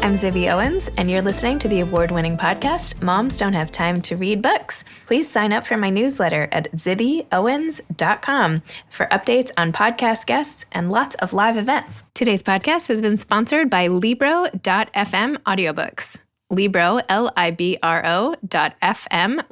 I'm Zibby Owens, and you're listening to the award-winning podcast, Moms Don't Have Time to Read Books. Please sign up for my newsletter at zibbyowens.com for updates on podcast guests and lots of live events. Today's podcast has been sponsored by Libro.fm audiobooks. Libro, Libro.fm,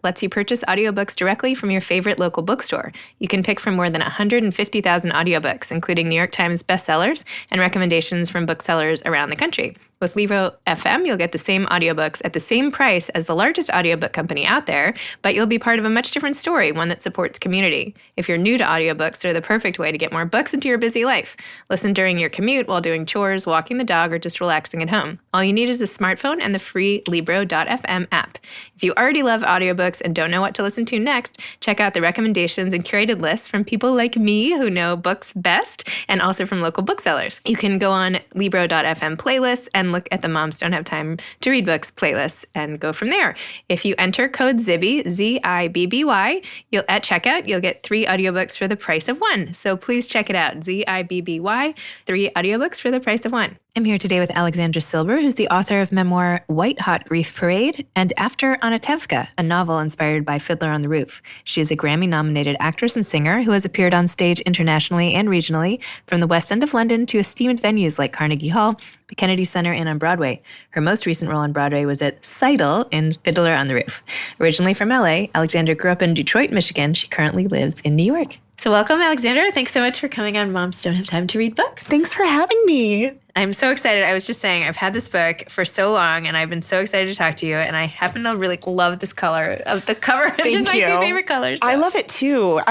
lets you purchase audiobooks directly from your favorite local bookstore. You can pick from more than 150,000 audiobooks, including New York Times bestsellers and recommendations from booksellers around the country. With Libro FM, you'll get the same audiobooks at the same price as the largest audiobook company out there, but you'll be part of a much different story, one that supports community. If you're new to audiobooks, they're the perfect way to get more books into your busy life. Listen during your commute, while doing chores, walking the dog, or just relaxing at home. All you need is a smartphone and the free Libro.fm app. If you already love audiobooks and don't know what to listen to next, check out the recommendations and curated lists from people like me who know books best, and also from local booksellers. You can go on Libro.fm playlists and look at the Moms Don't Have Time to Read Books playlist and go from there. If you enter code ZIBBY, Z-I-B-B-Y, at checkout, you'll get 3 audiobooks for the price of 1. So please check it out, Z-I-B-B-Y, 3 audiobooks for the price of 1. I'm here today with Alexandra Silber, who's the author of memoir White Hot Grief Parade and After Anatevka, a novel inspired by Fiddler on the Roof. She is a Grammy-nominated actress and singer who has appeared on stage internationally and regionally, from the West End of London to esteemed venues like Carnegie Hall, the Kennedy Center, and on Broadway. Her most recent role on Broadway was at Tzeitel in Fiddler on the Roof. Originally from LA, Alexandra grew up in Detroit, Michigan. She currently lives in New York. So welcome, Alexandra. Thanks so much for coming on Moms Don't Have Time to Read Books. Thanks for having me. I'm so excited. I was just saying, I've had this book for so long, and I've been so excited to talk to you, and I happen to really love this color of the cover. It's just my 2 favorite colors. So. I love it, too.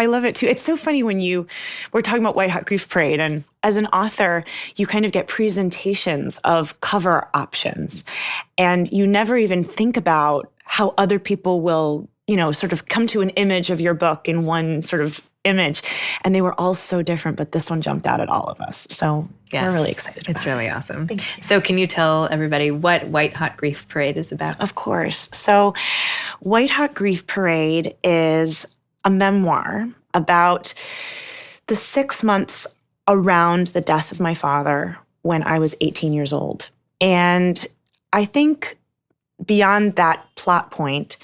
It's so funny when we're talking about White Hot Grief Parade, and as an author, you kind of get presentations of cover options, and you never even think about how other people will, sort of come to an image of your book in one sort of image. And they were all so different, but this one jumped out at all of us. So we're really excited. It's really awesome. Thank you. So can you tell everybody what White Hot Grief Parade is about? Of course. So White Hot Grief Parade is a memoir about the 6 months around the death of my father when I was 18 years old. And I think beyond that plot point,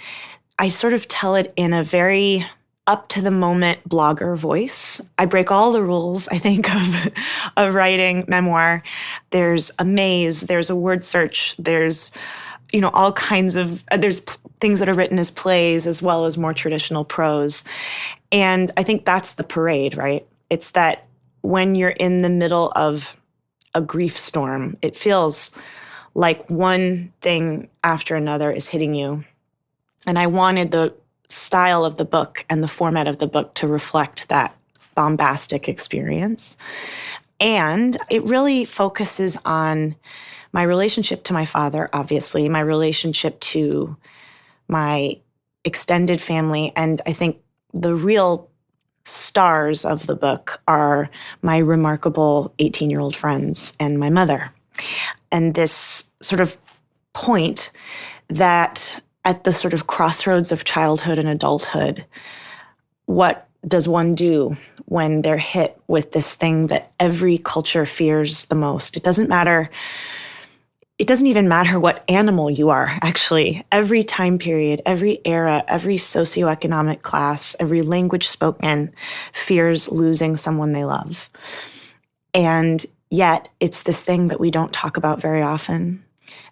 I sort of tell it in a very up-to-the-moment blogger voice. I break all the rules, I think, of writing memoir. There's a maze, there's a word search, there's, all kinds of, there's things that are written as plays as well as more traditional prose. And I think that's the parade, right? It's that when you're in the middle of a grief storm, it feels like one thing after another is hitting you. And I wanted the style of the book and the format of the book to reflect that bombastic experience. And it really focuses on my relationship to my father, obviously, my relationship to my extended family. And I think the real stars of the book are my remarkable 18-year-old friends and my mother. And this sort of point that at the sort of crossroads of childhood and adulthood, what does one do when they're hit with this thing that every culture fears the most? It doesn't even matter what animal you are, actually. Every time period, every era, every socioeconomic class, every language spoken fears losing someone they love. And yet, it's this thing that we don't talk about very often.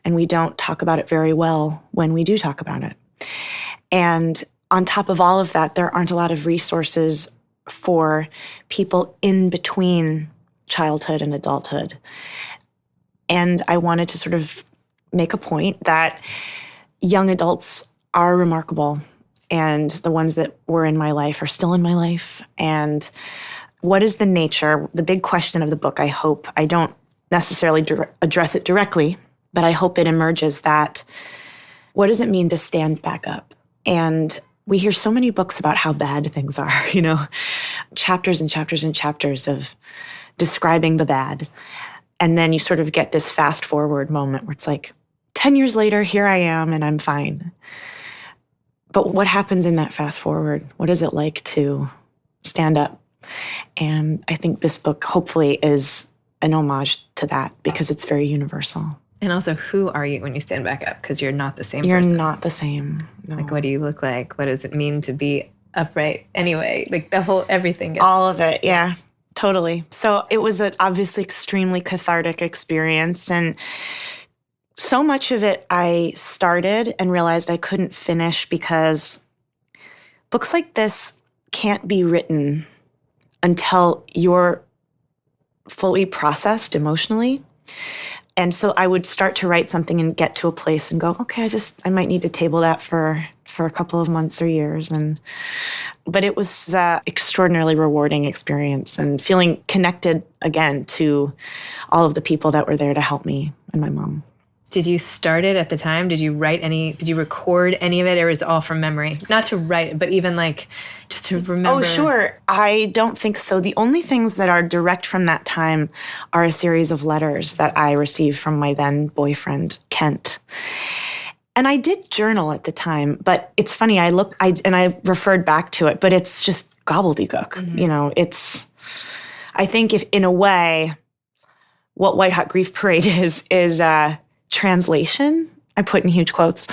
And we don't talk about it very well when we do talk about it. And on top of all of that, there aren't a lot of resources for people in between childhood and adulthood. And I wanted to sort of make a point that young adults are remarkable, and the ones that were in my life are still in my life. And what is the nature, the big question of the book, I hope, I don't necessarily address it directly, but I hope it emerges that what does it mean to stand back up? And we hear so many books about how bad things are, chapters and chapters and chapters of describing the bad. And then you sort of get this fast forward moment where it's like, 10 years later, here I am and I'm fine. But what happens in that fast forward? What is it like to stand up? And I think this book hopefully is an homage to that because it's very universal. And also, who are you when you stand back up? Because you're not the same You're person. not the same. No. Like, what do you look like? What does it mean to be upright? Anyway, like everything gets... All of it, yeah, totally. So it was an obviously extremely cathartic experience. And so much of it I started and realized I couldn't finish because books like this can't be written until you're fully processed emotionally. And so I would start to write something and get to a place and go, okay, I might need to table that for a couple of months or years. But it was an extraordinarily rewarding experience and feeling connected again to all of the people that were there to help me and my mom. Did you start it at the time? Did you record any of it, or is it all from memory? Not to write it, but even like just to remember. Oh, sure. I don't think so. The only things that are direct from that time are a series of letters that I received from my then boyfriend, Kent. And I did journal at the time, but it's funny. I referred back to it, but it's just gobbledygook. Mm-hmm. I think if in a way, what White Hot Grief Parade is translation, I put in huge quotes,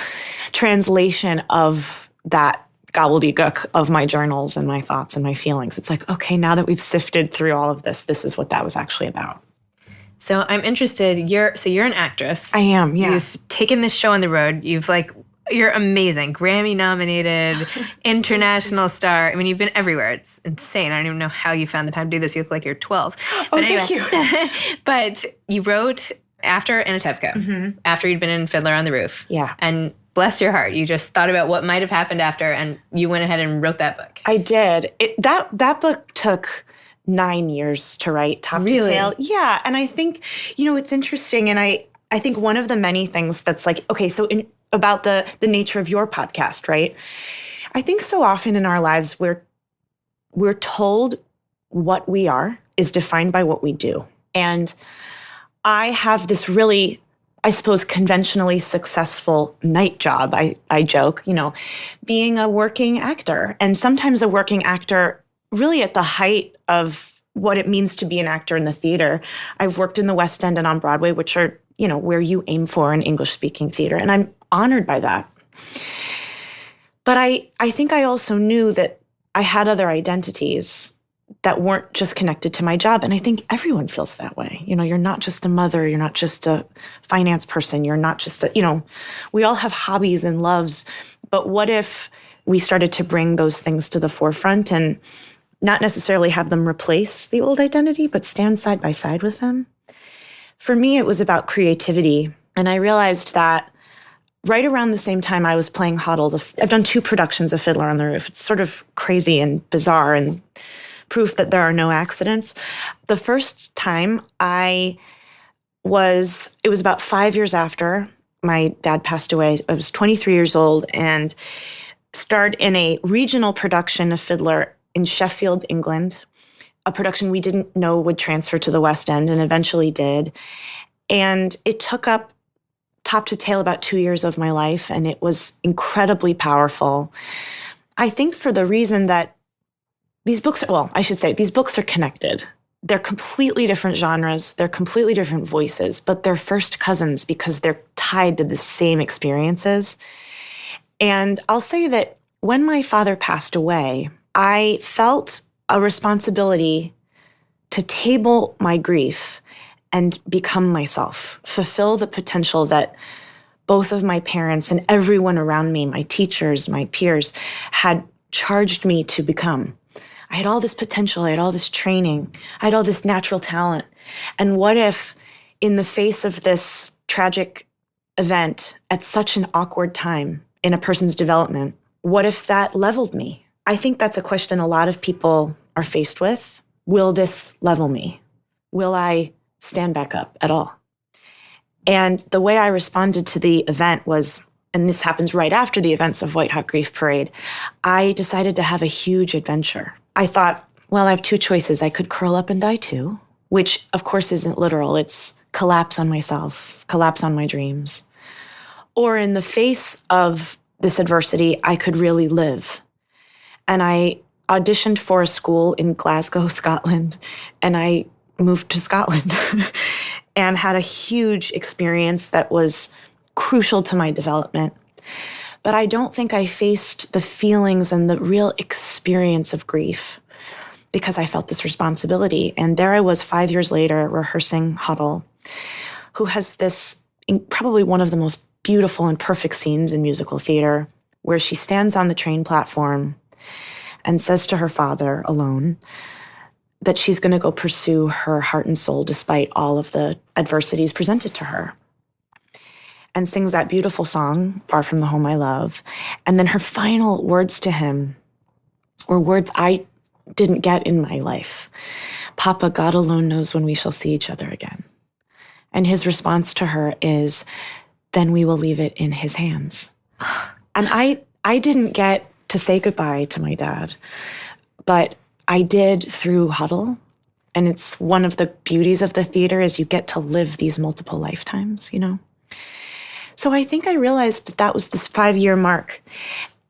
translation of that gobbledygook of my journals and my thoughts and my feelings. It's like, okay, now that we've sifted through all of this, this is what that was actually about. So I'm interested, you're an actress. I am, yeah. You've taken this show on the road. You're amazing. Grammy-nominated, international star. I mean, you've been everywhere. It's insane. I don't even know how you found the time to do this. You look like you're 12. But anyway, thank you. But you wrote After Anatevka, after you'd been in Fiddler on the Roof. Yeah. And bless your heart, you just thought about what might have happened after, and you went ahead and wrote that book. I did. That book took 9 years to write, top to tail. Yeah, and I think, it's interesting, and I think one of the many things that's like, okay, so about the nature of your podcast, right? I think so often in our lives we're told what we are is defined by what we do. And I have this really, I suppose, conventionally successful night job, I joke, being a working actor. And sometimes a working actor really at the height of what it means to be an actor in the theater. I've worked in the West End and on Broadway, which are, where you aim for an English-speaking theater. And I'm honored by that. But I think I also knew that I had other identities that weren't just connected to my job. And I think everyone feels that way. You're not just a mother, you're not just a finance person, you're not just we all have hobbies and loves. But what if we started to bring those things to the forefront and not necessarily have them replace the old identity, but stand side by side with them? For me, it was about creativity. And I realized that right around the same time I was playing Hodel, I've done 2 productions of Fiddler on the Roof. It's sort of crazy and bizarre and proof that there are no accidents. The first time it was about 5 years after my dad passed away. I was 23 years old and starred in a regional production of Fiddler in Sheffield, England, a production we didn't know would transfer to the West End and eventually did. And it took up top to tail about 2 years of my life, and it was incredibly powerful. I think for the reason that these books are connected. They're completely different genres. They're completely different voices, but they're first cousins because they're tied to the same experiences. And I'll say that when my father passed away, I felt a responsibility to table my grief and become myself, fulfill the potential that both of my parents and everyone around me, my teachers, my peers, had charged me to become. I had all this potential, I had all this training, I had all this natural talent. And what if, in the face of this tragic event at such an awkward time in a person's development, what if that leveled me? I think that's a question a lot of people are faced with. Will this level me? Will I stand back up at all? And the way I responded to the event was, and this happens right after the events of White Hot Grief Parade, I decided to have a huge adventure. I thought, well, I have 2 choices. I could curl up and die too, which of course isn't literal. It's collapse on myself, collapse on my dreams. Or in the face of this adversity, I could really live. And I auditioned for a school in Glasgow, Scotland, and I moved to Scotland. and had a huge experience that was crucial to my development. But I don't think I faced the feelings and the real experience of grief because I felt this responsibility. And there I was 5 years later rehearsing Huddle, who has this probably one of the most beautiful and perfect scenes in musical theater, where she stands on the train platform and says to her father alone that she's going to go pursue her heart and soul despite all of the adversities presented to her, and sings that beautiful song, Far From the Home I Love. And then her final words to him were words I didn't get in my life. Papa, God alone knows when we shall see each other again. And his response to her is, then we will leave it in his hands. And I didn't get to say goodbye to my dad, but I did through Huddle. And it's one of the beauties of the theater is you get to live these multiple lifetimes, you know? So I think I realized that was this 5-year mark.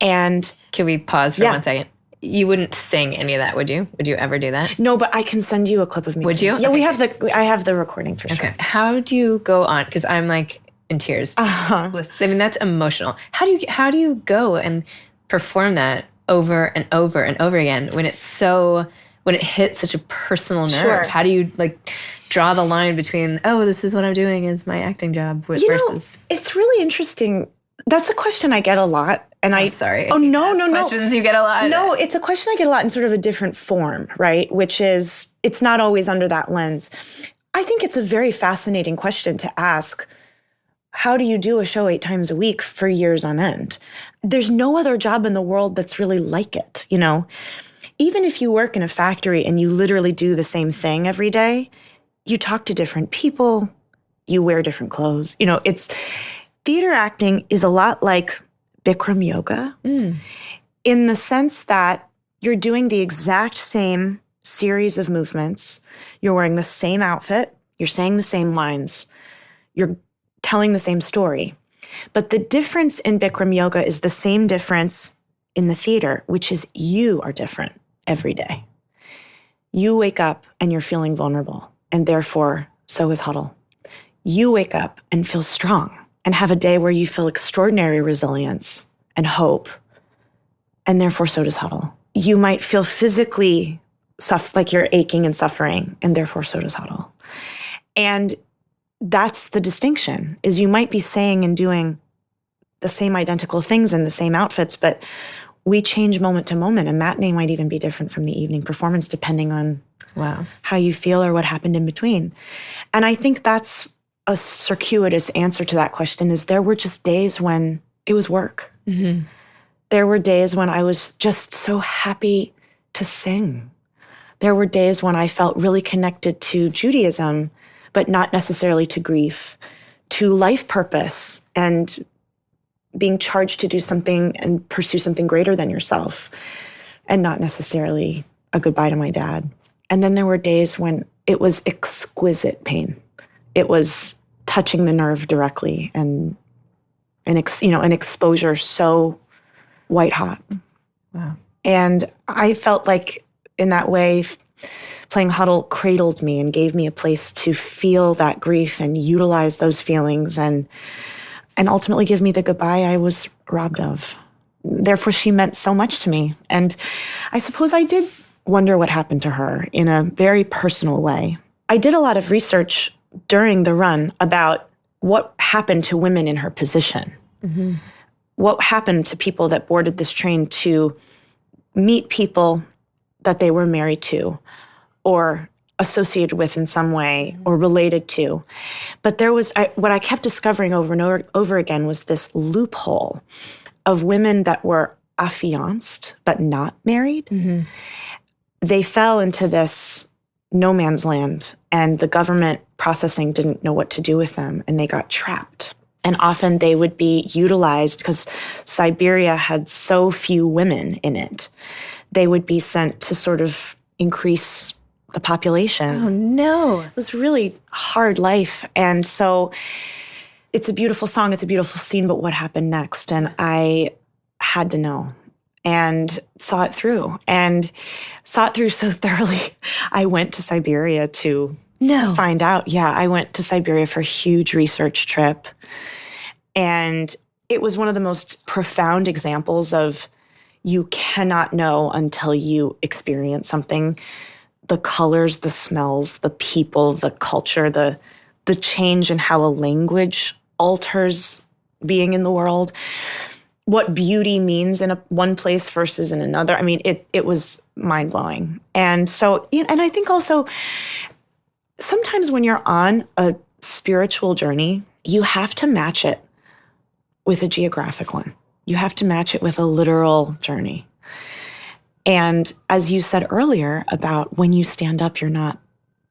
And can we pause for 1 second? You wouldn't sing any of that, would you? Would you ever do that? No, but I can send you a clip of me Would singing. you? Yeah, Okay. I have the recording for sure. Okay. How do you go on? Because I'm like in tears. I mean, that's emotional. How do you go and perform that over and over and over again when it hits such a personal nerve? Sure. How do you like draw the line between, oh, this is what I'm doing is my acting job versus? It's really interesting. That's a question I get a lot. And sorry. Oh, no. Questions you get a lot. No, it's a question I get a lot in sort of a different form, right? Which is, it's not always under that lens. I think it's a very fascinating question to ask. How do you do a show 8 times a week for years on end? There's no other job in the world that's really like it, you know? Even if you work in a factory and you literally do the same thing every day, you talk to different people, you wear different clothes. You know, theater acting is a lot like Bikram yoga in the sense that you're doing the exact same series of movements. You're wearing the same outfit. You're saying the same lines. You're telling the same story. But the difference in Bikram yoga is the same difference in the theater, which is you are different every day. You wake up and you're feeling vulnerable, and therefore, so is Huddle. You wake up and feel strong and have a day where you feel extraordinary resilience and hope, and therefore, so does Huddle. You might feel physically like you're aching and suffering, and therefore, so does Huddle. And that's the distinction, is you might be saying and doing the same identical things in the same outfits, but we change moment to moment. A matinee might even be different from the evening performance, depending on how you feel or what happened in between. And I think that's a circuitous answer to that question, is there were just days when it was work. Mm-hmm. There were days when I was just so happy to sing. There were days when I felt really connected to Judaism, but not necessarily to grief, to life purpose and being charged to do something and pursue something greater than yourself, and not necessarily a goodbye to my dad. And then there were days when it was exquisite pain. It was touching the nerve directly and an exposure so white hot. Wow. And I felt like in that way, playing Huddle cradled me and gave me a place to feel that grief and utilize those feelings and ultimately give me the goodbye I was robbed of. Therefore, she meant so much to me. And I suppose I did wonder what happened to her in a very personal way. I did a lot of research during the run about what happened to women in her position. Mm-hmm. What happened to people that boarded this train to meet people that they were married to or associated with in some way or related to. But there was, what I kept discovering over and over again was this loophole of women that were affianced but not married. Mm-hmm. They fell into this no man's land, and the government processing didn't know what to do with them, and they got trapped. And often they would be utilized because Siberia had so few women in it. They would be sent to sort of increase the population. Oh, no. It was really hard life. And so it's a beautiful song, it's a beautiful scene, but what happened next? And I had to know and saw it through so thoroughly. I went to Siberia to No. find out. Yeah, I went to Siberia for a huge research trip. And it was one of the most profound examples of you cannot know until you experience something. The colors, the smells, the people, the culture, the change in how a language alters being in the world, what beauty means in one place versus in another. I mean, it was mind-blowing. And so, and I think also sometimes when you're on a spiritual journey, you have to match it with a geographic one. You have to match it with a literal journey. And as you said earlier about when you stand up, you're not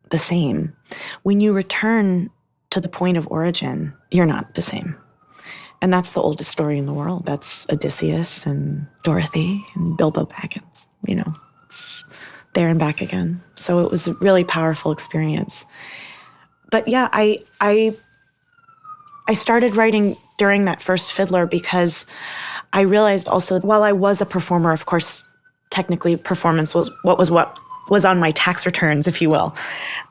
the same. When you return to the point of origin, you're not the same. And that's the oldest story in the world. That's Odysseus and Dorothy and Bilbo Baggins. It's there and back again. So it was a really powerful experience. But yeah, I started writing during that first Fiddler because I realized also, while I was a performer, of course, technically performance was what was on my tax returns, if you will,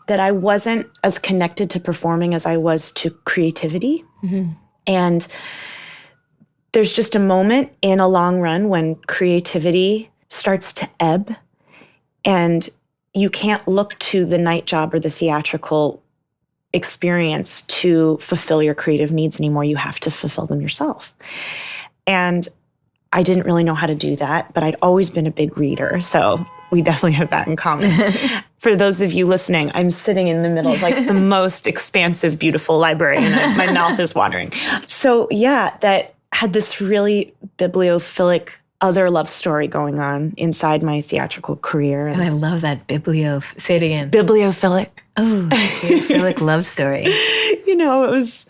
that I wasn't as connected to performing as I was to creativity. Mm-hmm. And there's just a moment in a long run when creativity starts to ebb and you can't look to the night job or the theatrical experience to fulfill your creative needs anymore. You have to fulfill them yourself. And I didn't really know how to do that, but I'd always been a big reader. So we definitely have that in common. For those of you listening, I'm sitting in the middle of the most expansive, beautiful library, and my mouth is watering. So yeah, that had this really bibliophilic other love story going on inside my theatrical career. I love that say it again. Bibliophilic. Oh, bibliophilic love story. It was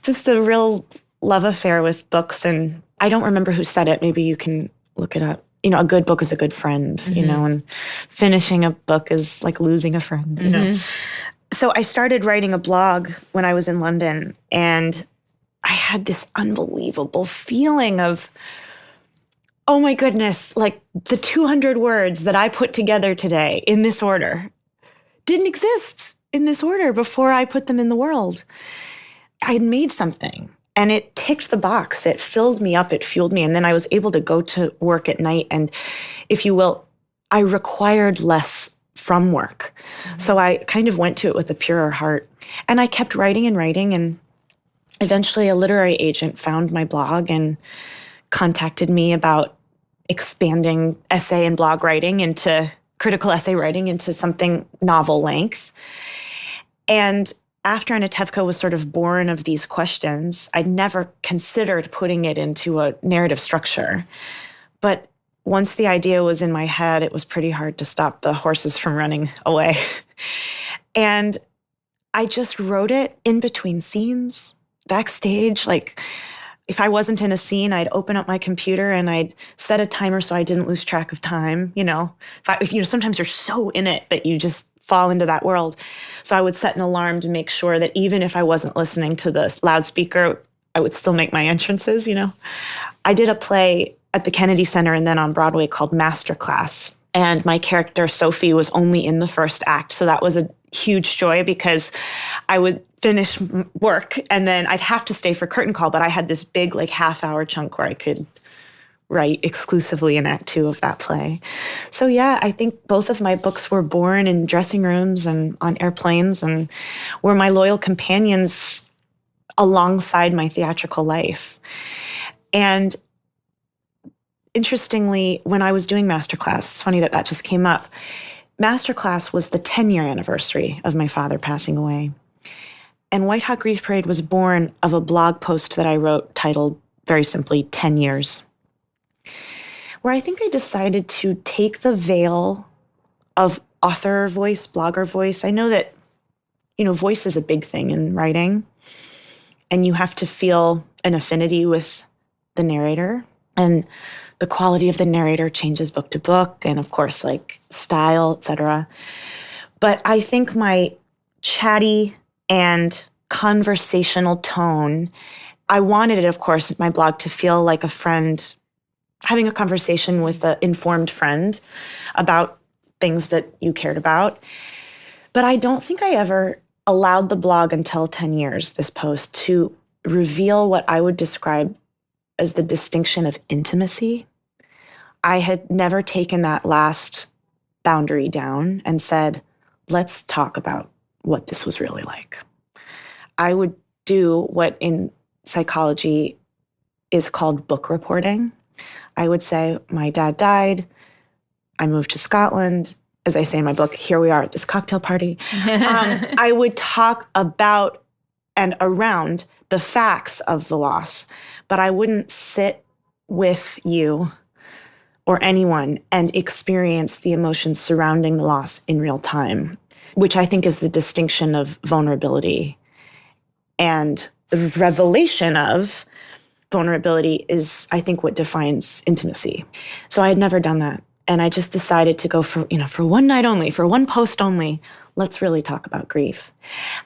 just a real love affair with books. And I don't remember who said it. Maybe you can look it up. A good book is a good friend, mm-hmm. And finishing a book is like losing a friend, Mm-hmm. So I started writing a blog when I was in London, and I had this unbelievable feeling of, oh my goodness, like the 200 words that I put together today in this order didn't exist in this order before I put them in the world. I had made something. And it ticked the box. It filled me up. It fueled me. And then I was able to go to work at night. And if you will, I required less from work. Mm-hmm. So I kind of went to it with a purer heart. And I kept writing and writing. And eventually a literary agent found my blog and contacted me about expanding essay and blog writing into critical essay writing into something novel length. And After Anatevka was sort of born of these questions. I'd never considered putting it into a narrative structure. But once the idea was in my head, it was pretty hard to stop the horses from running away. And I just wrote it in between scenes, backstage. Like, if I wasn't in a scene, I'd open up my computer and I'd set a timer so I didn't lose track of time. Sometimes you're so in it that you just fall into that world. So I would set an alarm to make sure that even if I wasn't listening to the loudspeaker, I would still make my entrances, I did a play at the Kennedy Center and then on Broadway called Masterclass. And my character, Sophie, was only in the first act. So that was a huge joy because I would finish work and then I'd have to stay for curtain call, but I had this big half-hour chunk where I could write exclusively in Act 2 of that play. So yeah, I think both of my books were born in dressing rooms and on airplanes and were my loyal companions alongside my theatrical life. And interestingly, when I was doing Masterclass, it's funny that just came up, Masterclass was the 10-year anniversary of my father passing away. And White Hot Grief Parade was born of a blog post that I wrote titled, very simply, 10 Years. Where I think I decided to take the veil of author voice, blogger voice. I know that, voice is a big thing in writing, and you have to feel an affinity with the narrator, and the quality of the narrator changes book to book, and of course, style, etc. But I think my chatty and conversational tone, I wanted it, of course, my blog to feel like a friend having a conversation with an informed friend about things that you cared about. But I don't think I ever allowed the blog until 10 years, this post, to reveal what I would describe as the distinction of intimacy. I had never taken that last boundary down and said, let's talk about what this was really like. I would do what in psychology is called book reporting. I would say, my dad died. I moved to Scotland. As I say in my book, here we are at this cocktail party. I would talk about and around the facts of the loss, but I wouldn't sit with you or anyone and experience the emotions surrounding the loss in real time, which I think is the distinction of vulnerability. And the revelation of vulnerability is, I think, what defines intimacy. So I had never done that. And I just decided to go for one night only, for one post only, let's really talk about grief.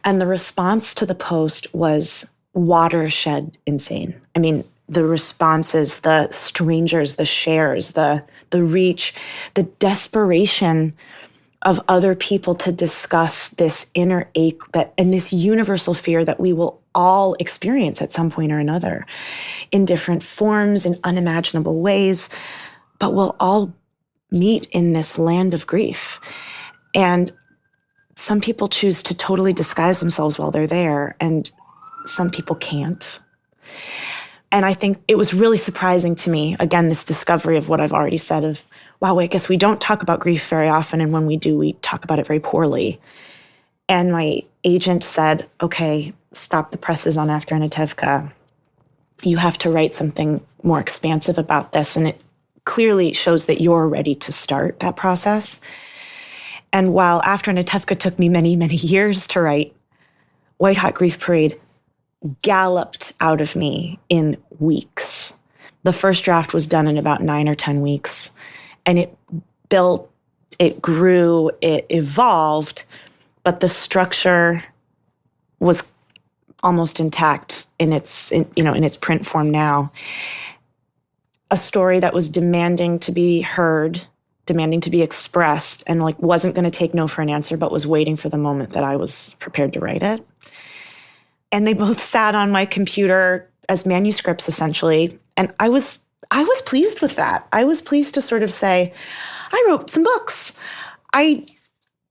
And the response to the post was watershed insane. I mean, the responses, the strangers, the shares, the reach, the desperation of other people to discuss this inner ache and this universal fear that we will all experience at some point or another in different forms, in unimaginable ways, but we'll all meet in this land of grief. And some people choose to totally disguise themselves while they're there, and some people can't. And I think it was really surprising to me, again, this discovery of what I've already said of, wow, I guess we don't talk about grief very often, and when we do, we talk about it very poorly. And my agent said, okay, stop the presses on After Anatevka. You have to write something more expansive about this, and it clearly shows that you're ready to start that process. And while After Anatevka took me many, many years to write, White Hot Grief Parade galloped out of me in weeks. The first draft was done in about 9 or 10 weeks, and it built, it grew, it evolved, but the structure was almost intact in its print form now. A story that was demanding to be heard, demanding to be expressed, and wasn't going to take no for an answer, but was waiting for the moment that I was prepared to write it. And they both sat on my computer as manuscripts, essentially. And I was pleased with that. I was pleased to sort of say, I wrote some books. I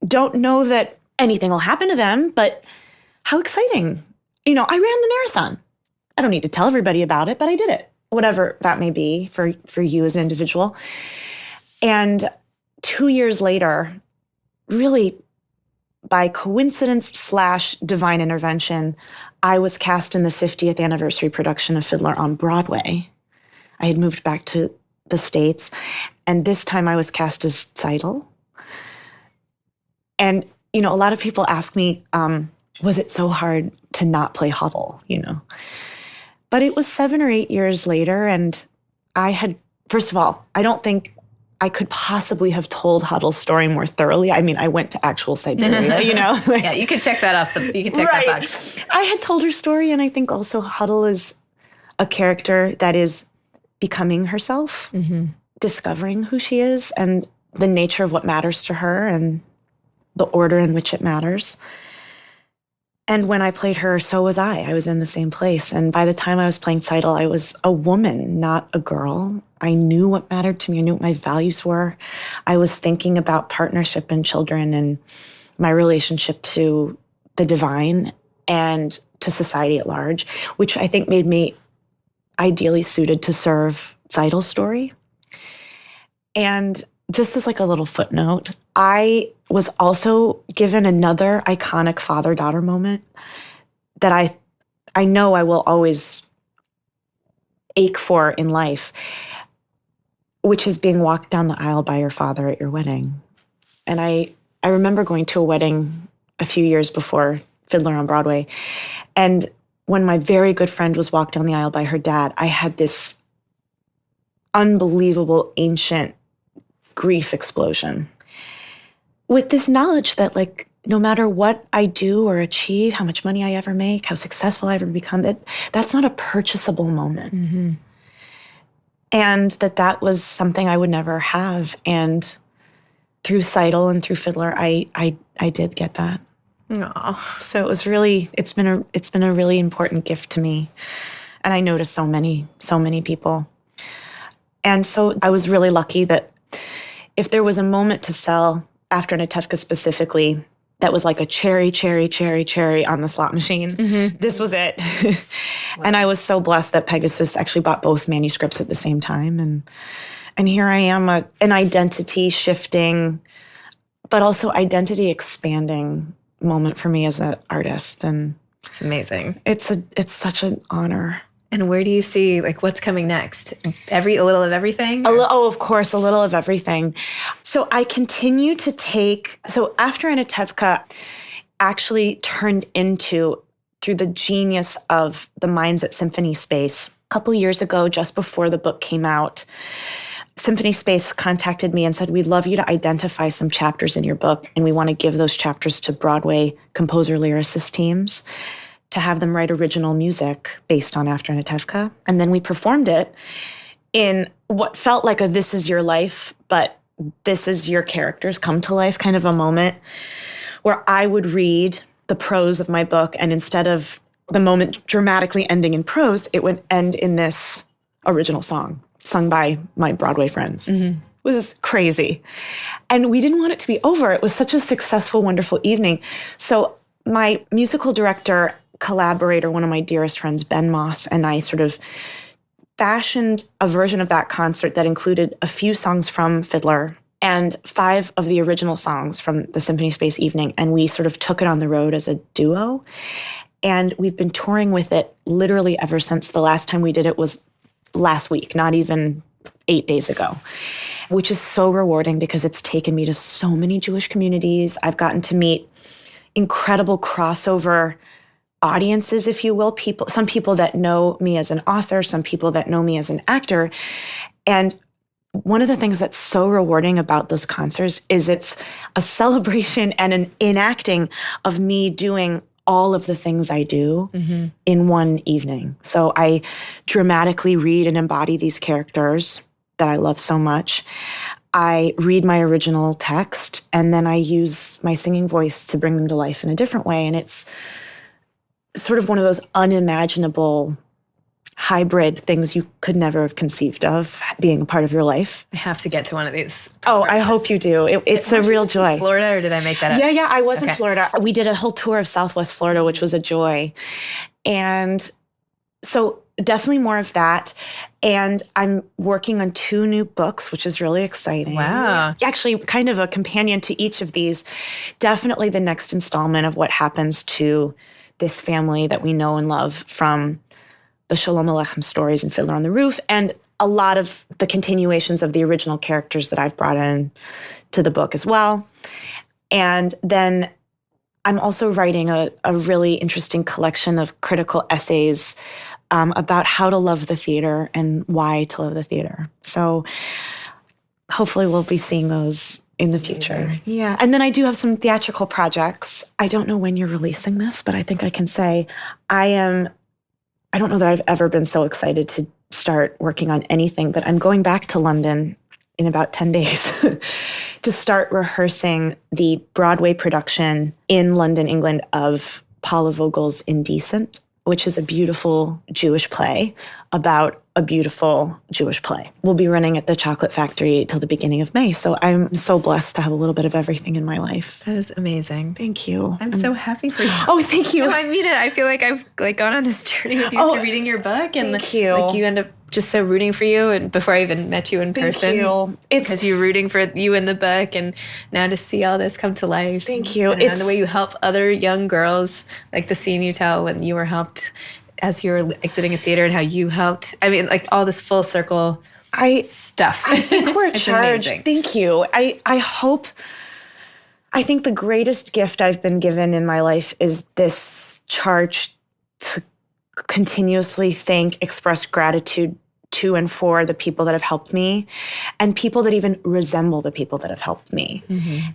don't know that anything will happen to them, but how exciting. I ran the marathon. I don't need to tell everybody about it, but I did it. Whatever that may be for you as an individual. And 2 years later, really by coincidence / divine intervention, I was cast in the 50th anniversary production of Fiddler on Broadway. I had moved back to the States, and this time I was cast as Tzeitel. And, a lot of people ask me, was it so hard to not play Huddle, But it was 7 or 8 years later, and I had, first of all, I don't think I could possibly have told Huddle's story more thoroughly. I mean, I went to actual Siberia, Yeah, you can check that off. You can check right. that box. I had told her story, and I think also Huddle is a character that is becoming herself, discovering who she is and the nature of what matters to her and the order in which it matters. And when I played her, so was I. I was in the same place. And by the time I was playing Tzeitel, I was a woman, not a girl. I knew what mattered to me. I knew what my values were. I was thinking about partnership and children and my relationship to the divine and to society at large, which I think made me ideally suited to serve Tzeitel's story. And just as a little footnote, I was also given another iconic father-daughter moment that I know I will always ache for in life, which is being walked down the aisle by your father at your wedding. And I remember going to a wedding a few years before Fiddler on Broadway, and when my very good friend was walked down the aisle by her dad, I had this unbelievable ancient grief explosion with this knowledge that no matter what I do or achieve, how much money I ever make, how successful I ever become, that's not a purchasable moment. And that was something I would never have. And through Tzeitel and through Fiddler, I did get that. Oh, So it's been a really important gift to me. And I know to so many people. And so I was really lucky that if there was a moment to sell After Anatevka specifically, that was like a cherry on the slot machine. This was it. Wow. And I was so blessed that Pegasus actually bought both manuscripts at the same time. And here I am, an identity shifting, but also identity expanding moment for me as an artist. And it's amazing. It's such an honor. And where do you see, like, what's coming next? A little of everything? Of course, a little of everything. So I continue to so After Anatevka actually turned into, through the genius of the minds at Symphony Space. A couple years ago, just before the book came out, Symphony Space contacted me and said, we'd love you to identify some chapters in your book, and we want to give those chapters to Broadway composer-lyricist teams to have them write original music based on After Anatevka. And then we performed it in what felt like a this is your life, but this is your characters come to life kind of a moment, where I would read the prose of my book, and instead of the moment dramatically ending in prose, it would end in this original song sung by my Broadway friends. It was crazy. And we didn't want it to be over. It was such a successful, wonderful evening. So my musical director, collaborator, one of my dearest friends, Ben Moss, and I sort of fashioned a version of that concert that included a few songs from Fiddler and 5 of the original songs from the Symphony Space evening. And we sort of took it on the road as a duo. And we've been touring with it literally ever since. The last time we did it was last week, not even 8 days ago, which is so rewarding because it's taken me to so many Jewish communities. I've gotten to meet incredible crossover audiences, if you will, some people that know me as an author, some people that know me as an actor. And one of the things that's so rewarding about those concerts is it's a celebration and an enacting of me doing all of the things I do in one evening. So I dramatically read and embody these characters that I love so much. I read my original text, and then I use my singing voice to bring them to life in a different way. And it's sort of one of those unimaginable hybrid things you could never have conceived of being a part of your life. I have to get to one of these. Oh, I hope you do. It's a real joy. Florida, or did I make that up? Yeah, I was in Florida. We did a whole tour of Southwest Florida, which was a joy. And so definitely more of that. And I'm working on 2 new books, which is really exciting. Wow. Actually, kind of a companion to each of these. Definitely the next installment of what happens to this family that we know and love from the Shalom Aleichem stories and Fiddler on the Roof, and a lot of the continuations of the original characters that I've brought in to the book as well. And then I'm also writing a really interesting collection of critical essays about how to love the theater and why to love the theater. So hopefully we'll be seeing those in the future. Yeah. And then I do have some theatrical projects. I don't know when you're releasing this, but I think I can say I don't know that I've ever been so excited to start working on anything, but I'm going back to London in about 10 days to start rehearsing the Broadway production in London, England of Paula Vogel's Indecent, which is a beautiful Jewish play about a beautiful Jewish play. We'll be running at the Chocolate Factory till the beginning of May. So I'm so blessed to have a little bit of everything in my life. That is amazing. Thank you. I'm so happy for you. Oh, thank you. No, I mean it. I feel like I've gone on this journey with you through reading your book, and thank you. You end up just so rooting for you. And before I even met you in person, thank you. Because you're rooting for you in the book, and now to see all this come to life. Thank you. And the way you help other young girls, like the scene you tell when you were helped as you were exiting a theater, and how you helped. I mean, like all this full circle stuff. I think we're It's charged. amazing. Thank you. I think the greatest gift I've been given in my life is this charge to continuously express gratitude to and for the people that have helped me, and people that even resemble the people that have helped me,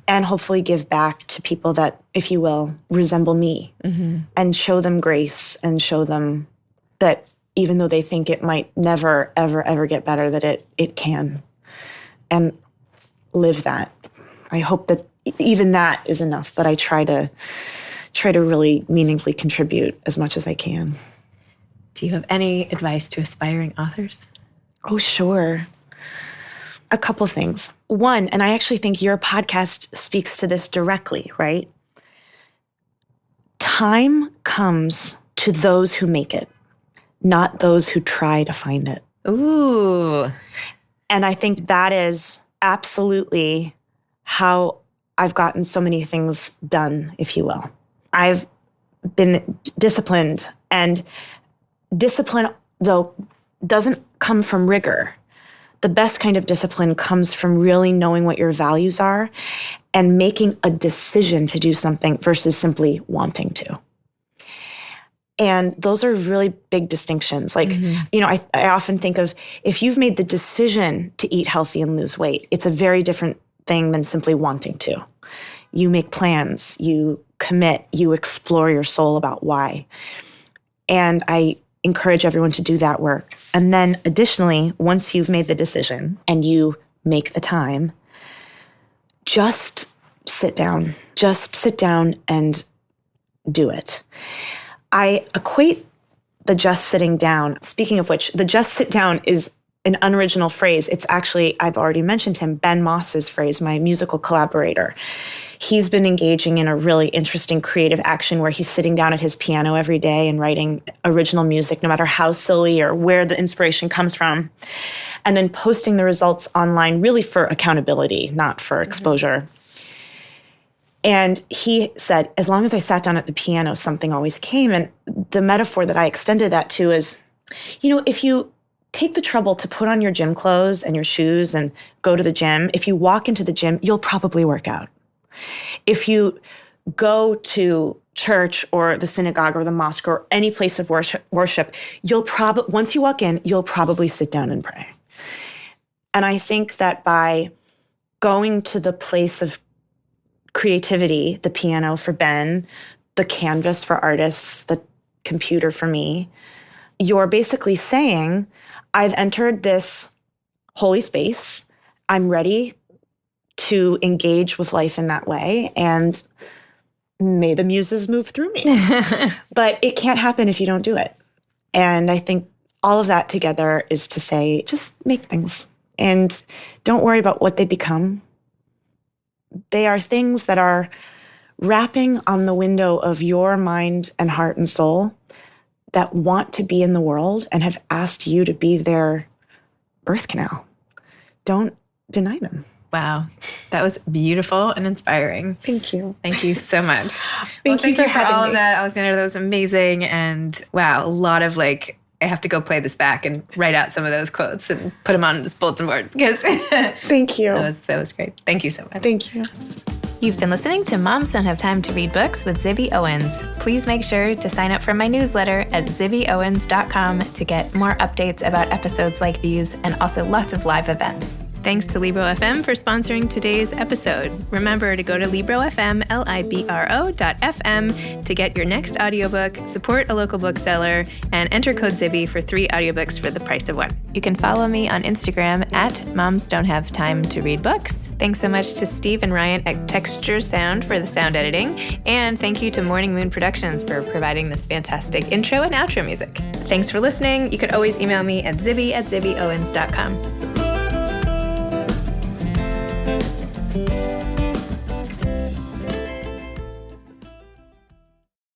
and hopefully give back to people that, if you will, resemble me, and show them grace and show them that even though they think it might never, ever, ever get better, that it can, and live that. I hope that even that is enough, but I try to really meaningfully contribute as much as I can. Do you have any advice to aspiring authors? Oh, sure. A couple things. One, and I actually think your podcast speaks to this directly, right? Time comes to those who make it, not those who try to find it. Ooh. And I think that is absolutely how I've gotten so many things done, if you will. I've been disciplined, and discipline, though, doesn't come from rigor. The best kind of discipline comes from really knowing what your values are and making a decision to do something versus simply wanting to. And those are really big distinctions. Like, I often think of, if you've made the decision to eat healthy and lose weight, it's a very different thing than simply wanting to. You make plans, you commit, you explore your soul about why. And I encourage everyone to do that work. And then additionally, once you've made the decision and you make the time, just sit down. Just sit down and do it. I equate the just sitting down. Speaking of which, the just sit down is an unoriginal phrase. It's actually, I've already mentioned him, Ben Moss's phrase, my musical collaborator. He's been engaging in a really interesting creative action where he's sitting down at his piano every day and writing original music, no matter how silly or where the inspiration comes from, and then posting the results online, really for accountability, not for exposure. And he said, as long as I sat down at the piano, something always came. And the metaphor that I extended that to is, if you take the trouble to put on your gym clothes and your shoes and go to the gym, if you walk into the gym, you'll probably work out. If you go to church or the synagogue or the mosque or any place of worship, once you walk in, you'll probably sit down and pray. And I think that by going to the place of creativity, the piano for Ben, the canvas for artists, the computer for me, you're basically saying, I've entered this holy space. I'm ready to engage with life in that way, and may the muses move through me. But it can't happen if you don't do it. And I think all of that together is to say, just make things and don't worry about what they become. They are things that are rapping on the window of your mind and heart and soul that want to be in the world and have asked you to be their birth canal. Don't deny them. Wow. That was beautiful and inspiring. Thank you. Thank you so much. Thank you for all having of me. that, Alexandra. That was amazing. And wow, a lot of I have to go play this back and write out some of those quotes and put them on this bulletin board because Thank you. that was great. Thank you so much. Thank you. You've been listening to Moms Don't Have Time to Read Books with Zibby Owens. Please make sure to sign up for my newsletter at zibbyowens.com to get more updates about episodes like these and also lots of live events. Thanks to Libro FM for sponsoring today's episode. Remember to go to Libro.fm, libro.fm, to get your next audiobook, support a local bookseller, and enter code Zibby for 3 audiobooks for the price of 1. You can follow me on Instagram at Moms Don't Have Time to Read Books. Thanks so much to Steve and Ryan at Texture Sound for the sound editing. And thank you to Morning Moon Productions for providing this fantastic intro and outro music. Thanks for listening. You could always email me at zibby@zibbyowens.com.